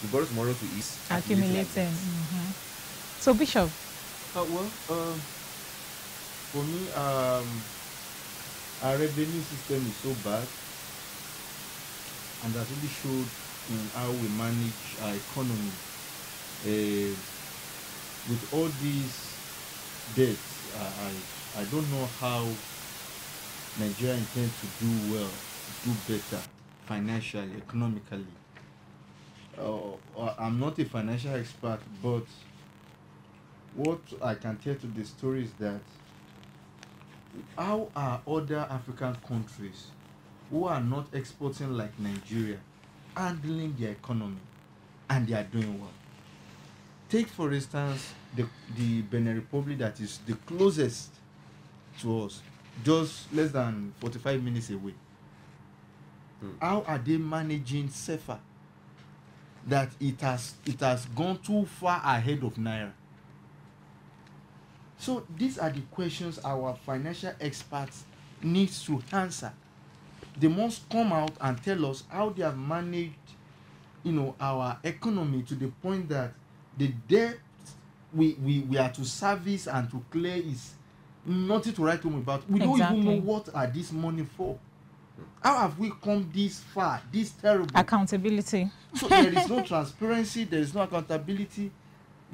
You borrow tomorrow to eat. Accumulating. So, Bishop. For me, our revenue system is so bad, and that really showed in how we manage our economy. With all these debts, I don't know how Nigeria intends to do well, do better financially, economically. I'm not a financial expert, but what I can tell to the story is that how are other African countries who are not exporting like Nigeria handling their economy, and they are doing well. Take for instance the Benin Republic, that is the closest to us, just less than 45 minutes away. How are they managing CFA? That it has gone too far ahead of Naira. So these are the questions our financial experts need to answer. They must come out and tell us how they have managed, our economy to the point that the debt we are to service and to clear is nothing to write home about. We don't even know what are this money for. How have we come this far, this terrible? Accountability. So there is no transparency, there is no accountability.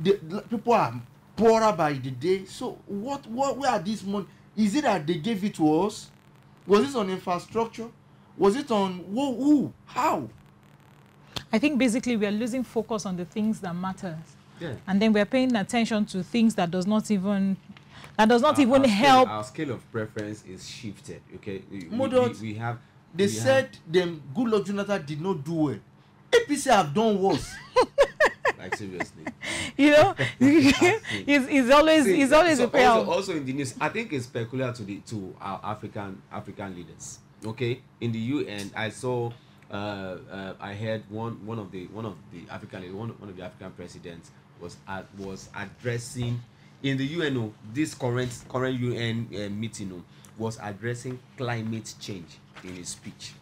People are poorer by the day. So where are these money? Is it that they gave it to us? Was it on infrastructure? Was it on who? How? I think basically we are losing focus on the things that matter. Yeah. And then we are paying attention to things that does not even help. Our scale of preference is shifted. Okay, we have. They said them Goodluck Jonathan did not do well. APC have done worse. Like seriously. He's always a pair. Also in the news, I think it's peculiar to our African leaders. Okay, in the UN, I saw. I heard one of the African leaders, one of the African presidents was addressing in the UN. This current UN meeting was addressing climate change in his speech.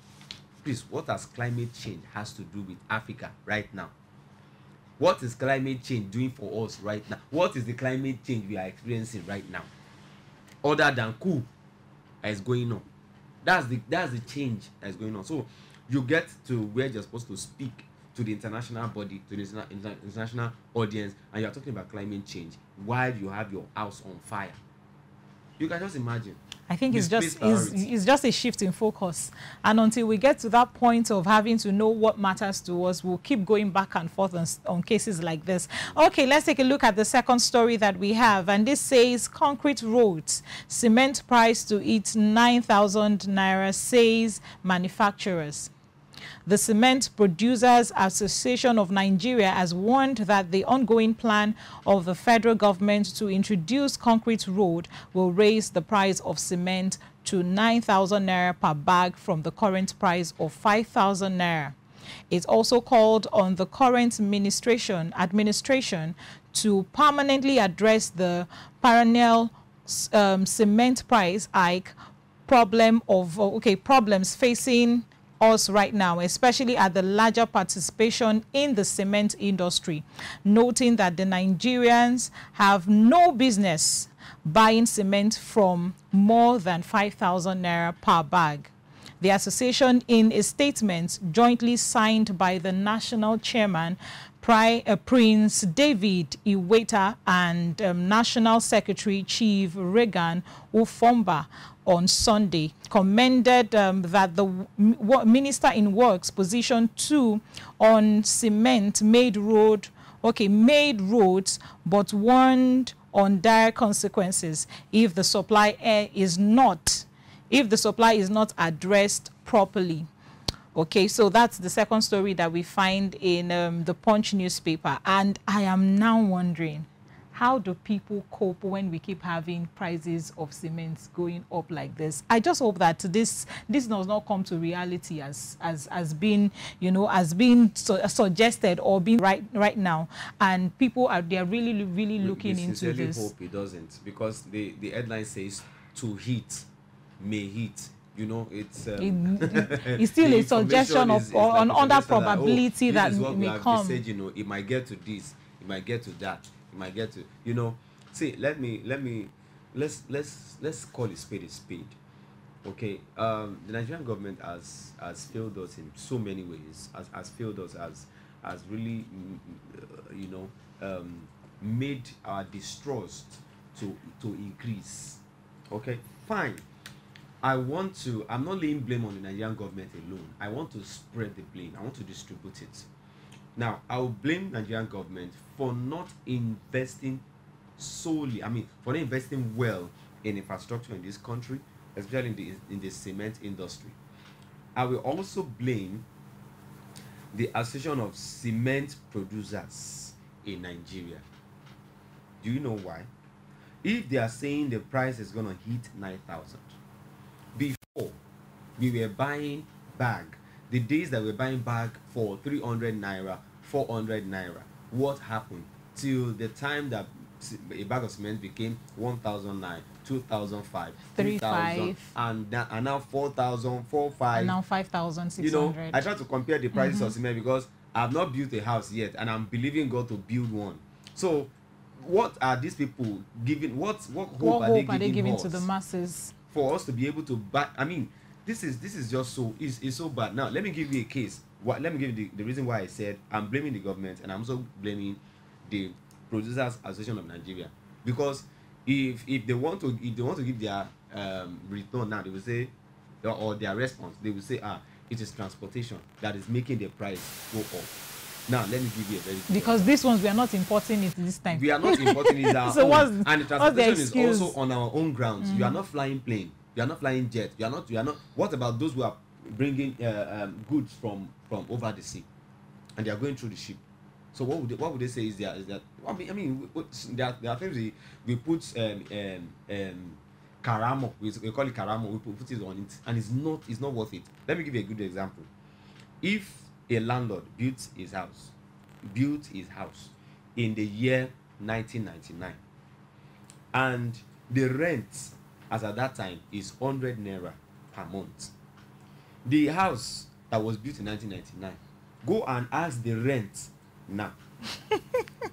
Please, what has climate change has to do with Africa right now? What is climate change doing for us right now? What is the climate change we are experiencing right now? Other than coup is going on. That's the change that is going on. So you get to where you're supposed to speak to the international body, to the international audience, and you're talking about climate change while you have your house on fire. You can just imagine. I think it's just a shift in focus. And until we get to that point of having to know what matters to us, we'll keep going back and forth on cases like this. Okay, let's take a look at the second story that we have. And this says concrete roads, cement price to hit 9,000 naira, says manufacturers. The Cement Producers Association of Nigeria has warned that the ongoing plan of the federal government to introduce concrete road will raise the price of cement to 9,000 naira per bag from the current price of 5,000 naira. It's also called on the current administration to permanently address the perennial cement price hike problems facing us right now, especially at the larger participation in the cement industry, noting that the Nigerians have no business buying cement from more than 5,000 naira per bag. The association, in a statement jointly signed by the national chairman, Prince David Iweta, and National Secretary Chief Regan Ufomba, on Sunday, commended that the Minister in Works position 2 on cement made roads, but warned on dire consequences if the supply is not addressed properly. Okay, so that's the second story that we find in the Punch newspaper, and I am now wondering, how do people cope when we keep having prices of cement going up like this? I just hope that this does not come to reality as been suggested or being right now, and people are really looking into this. I hope it doesn't, because the headline says to heat may heat. you know, it's it's still the a suggestion information of is or like an a under suggestion probability that, that this is what we may have come. said, you know, it might get to this, it might get to that, it might get to, you know. See, let's call a spade a spade. Okay, the Nigerian government has failed us in so many ways. Has failed us, has really, you know, made our distrust to increase. Okay, fine. I'm not laying blame on the Nigerian government alone. I want to spread the blame. I want to distribute it. Now, I will blame Nigerian government for not investing solely, I mean, for not investing well in infrastructure in this country, especially in the cement industry. I will also blame the Association of Cement Producers in Nigeria. Do you know why? If they are saying the price is going to hit 9,000, before we were buying bag, the days that we were buying bag for 300 naira, 400 naira, what happened till the time that a bag of cement became 1,009, 2,005, 3,000, and now 4,000, 4,500, and now 5,600. You know, I try to compare the prices of cement because I've not built a house yet, and I'm believing God to build one. So, what are these people giving? What hope are they giving to the masses for us to be able to buy? I mean, this is just so it's so bad. Now, let me give you a case. Let me give you the reason why I said I'm blaming the government, and I'm also blaming the Producers Association of Nigeria, because if they want to give their return now, they will say, or their response, they will say, it is transportation that is making the price go up. Now, let me give you a very good because these ones we are not importing it this time. We are not importing it our so own. And the transportation is also on our own grounds. You are Mm-hmm. not flying plane. You are not flying jet. You are not. What about those who are bringing goods from over the sea, and they are going through the ship? So what would they say is that I mean there are things we put karamo, we call it karamo, we put it on it, and it's not worth it. Let me give you a good example. If a landlord built his house in the year 1999, and the rent as at that time is 100 naira per month, the house that was built in 1999, go and ask the rent now.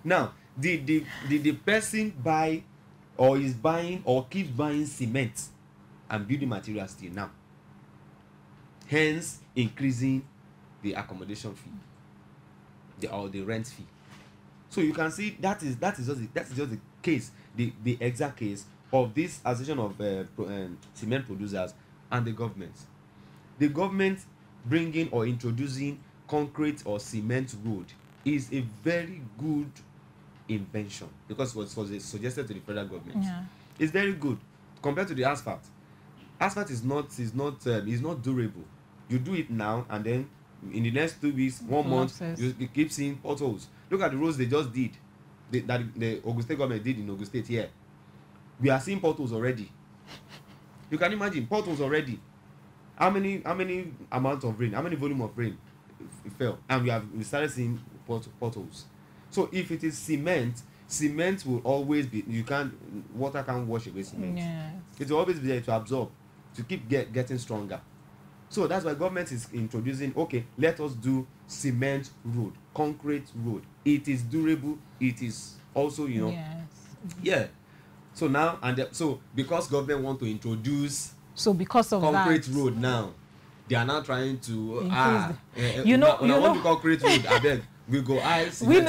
Now, the person buy or is buying or keeps buying cement and building materials till now, hence increasing the accommodation fee, or the rent fee. So you can see that is just the case, the exact case of this association of cement producers and the government. The government bringing or introducing concrete or cement road is a very good invention, because it was suggested to the federal government. Yeah. It's very good compared to the asphalt. Asphalt is not durable. You do it now, and then in the next 2 weeks, 1 month, you keep seeing potholes. Look at the roads they just did, that the Ogun State government did in Ogun State here. We are seeing potholes already. You can imagine potholes already. How many amount of rain, how many volume of rain it fell, and we started seeing potholes. So if it is cement will always be, water can't wash away cement. Yes. It will always be there to absorb, to keep getting stronger. So that's why government is introducing, okay, let us do cement road, concrete road. It is durable. It is also, Yes. Yeah. So now, so because government want to introduce because of concrete that, road now, they are now trying to want the concrete road, I beg, we go ice. We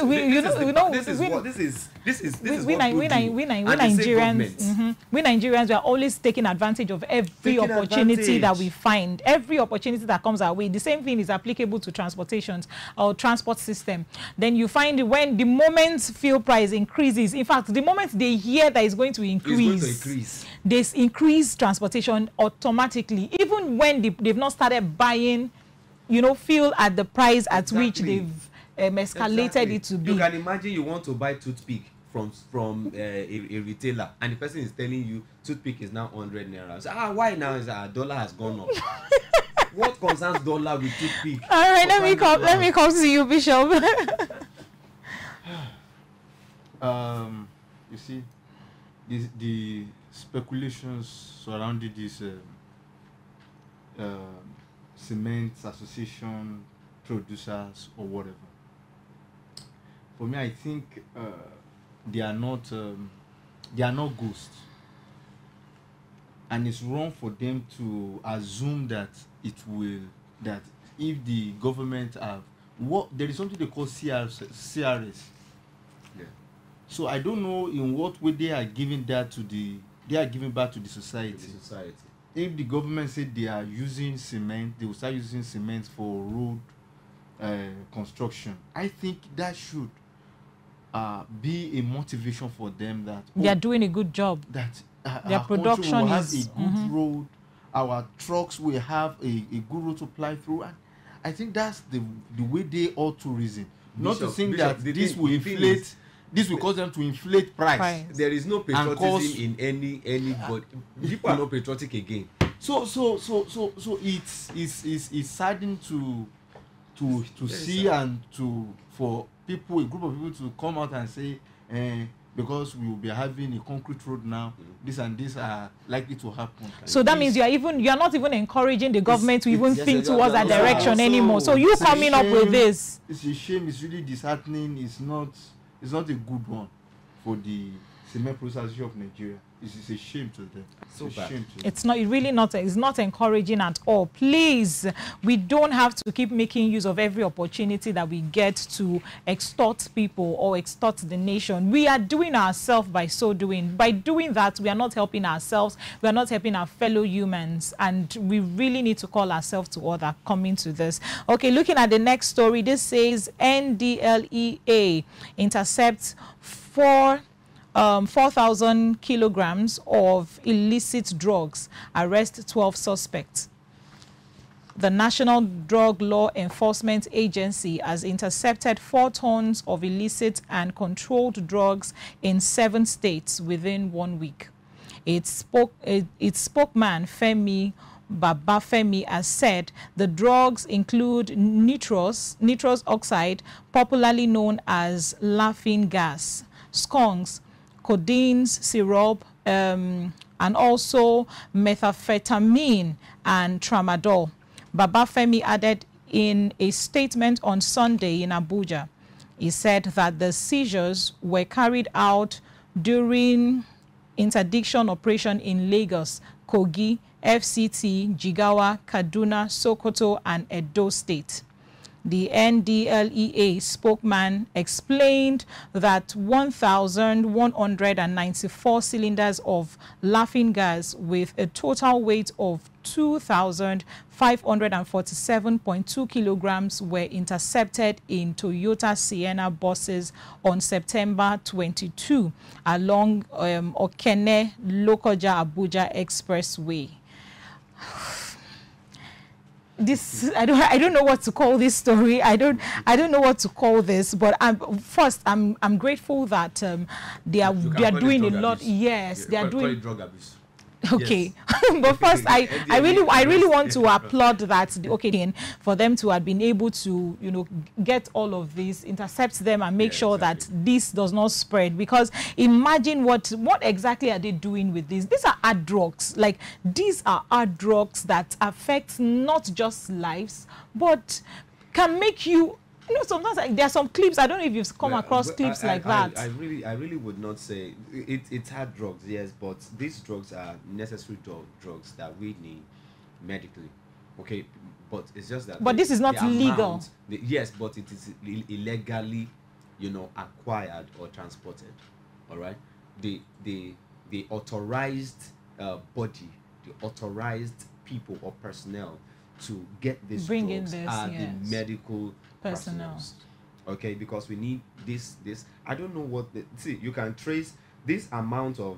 Nigerians, we are always taking advantage of every opportunity that we find, every opportunity that comes our way. The same thing is applicable to transportations or transport system. Then you find when the moment fuel price increases, in fact, the moment they hear that it's going to increase, they increase transportation automatically, even when they've not started buying, fuel at the price at which they've escalated it to be. You can imagine you want to buy toothpick from a retailer, and the person is telling you toothpick is now 100 naira. So, why now is dollar has gone up? What concerns dollar with toothpick? All right, let me come to you, Bishop. You see, the speculations surrounding this cement association producers or whatever. For me, I think they are not ghosts, and it's wrong for them to assume that that if the government have there is something they call CRS. Yeah. So I don't know in what way they are giving back to the society. If the government said they are using cement, they will start using cement for road construction. I think that should be a motivation for them that they are doing a good job. That their production will have is a good road. Our trucks will have a good road to ply through, and I think that's the way they ought to reason. Not to think that this will inflate. This will cause them to inflate price. There is no patriotism in anybody. People are not patriotic again. So it's saddening to see and for people, a group of people to come out and say, because we will be having a concrete road now, this and this are likely to happen. So that means you are not even encouraging the government to even think towards that direction anymore. So you coming up with this, it's a shame. It's really disheartening. It's not a good one for the Cement Producers of Nigeria. It's a shame to them. It's not encouraging at all. Please, we don't have to keep making use of every opportunity that we get to extort people or extort the nation. We are doing ourselves by so doing. By doing that, we are not helping ourselves. We are not helping our fellow humans. And we really need to call ourselves to order coming to this. Okay, looking at the next story, this says NDLEA intercepts 4,000 kilograms of illicit drugs, arrest 12 suspects. The National Drug Law Enforcement Agency has intercepted 4 tons of illicit and controlled drugs in 7 states within 1 week. Its spokesman, Femi Babafemi, has said the drugs include nitrous oxide, popularly known as laughing gas, skunks, codeine syrup, and also methamphetamine and tramadol. Babafemi added in a statement on Sunday in Abuja. He said that the seizures were carried out during interdiction operation in Lagos, Kogi, FCT, Jigawa, Kaduna, Sokoto, and Edo State. The NDLEA spokesman explained that 1,194 cylinders of laughing gas with a total weight of 2,547.2 kilograms were intercepted in Toyota Sienna buses on September 22 along Okene Lokoja Abuja Expressway. This I don't know what to call this story. I don't know what to call this. But I'm grateful that they are doing a lot. Yes, they are doing drug abuse. Okay, yes. But first, I really want to applaud that for them to have been able to get all of this, intercept them, and make sure that this does not spread. Because imagine what exactly are they doing with this? These are hard drugs. Like, these are hard drugs that affect not just lives, but can make you. Sometimes there are some clips. I don't know if you've come across clips like that. I really would not say it's hard drugs, yes, but these drugs are necessary drugs that we need medically. Okay, but it's just that. But this is not legal. Yes, but it is illegally, acquired or transported. All right, the authorized body, the authorized people or personnel to get these drugs are the medical personnel. Okay, because we need this. I don't know what you can trace this amount of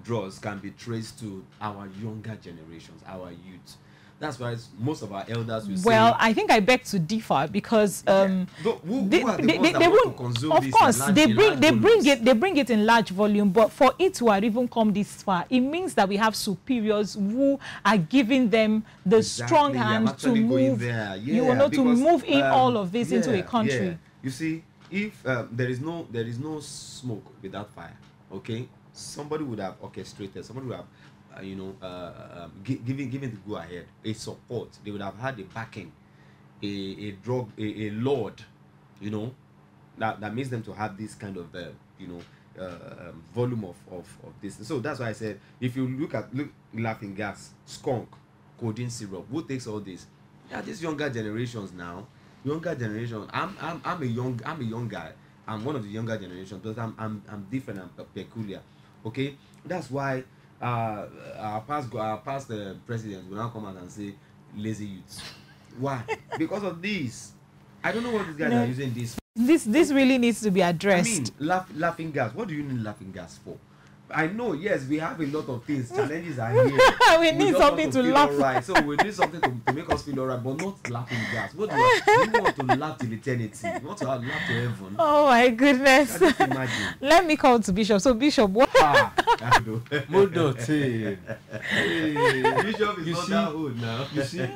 drugs can be traced to our younger generations, our youth. That's why most of our elders will say. Well, I think I beg to differ because they won't. Of course, they bring it in large volume. But for it to have even come this far, it means that we have superiors who are giving them the strong hand to move. To move in all of this into a country. Yeah. You see, if there is no smoke without fire, okay, somebody would have orchestrated. Somebody would have giving the go ahead, a support. They would have had a backing, a lord, that makes them to have this kind of volume of this. So that's why I said, if you look laughing gas, skunk, codeine syrup, who takes all this? Yeah, these younger generations now. Younger generation. I'm a young guy. I'm one of the younger generations, but I'm different. I'm peculiar. Okay, that's why our past presidents will now come out and say lazy youths. Why? Because of this. I don't know what these guys are using this. This really needs to be addressed. I mean, laughing gas. What do you need laughing gas for? I know, yes, we have a lot of things. Challenges are here. We need something to laugh. Right. So we need something to make us feel alright, but not laughing gas. What do you want to laugh till eternity? You want to laugh to heaven? Oh my goodness! Can you imagine? Let me call to Bishop. So Bishop, what? Modote. Bishop is not that old now. You see,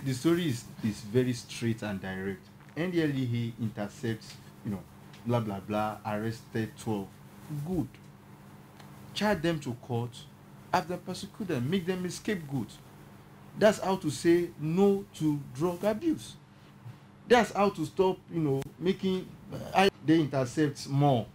the story is very straight and direct. NDLEA intercepts, blah blah blah, arrested 12. Good. Charge them to court, after persecute them, make them a scapegoat. That's how to say no to drug abuse. That's how to stop, making they intercept more,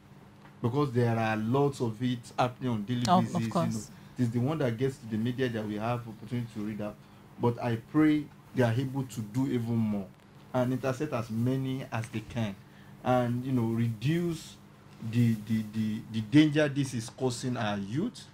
because there are lots of it happening on daily basis. Of course. It's the one that gets to the media that we have opportunity to read out. But I pray they are able to do even more and intercept as many as they can, and reduce the danger this is causing our youth.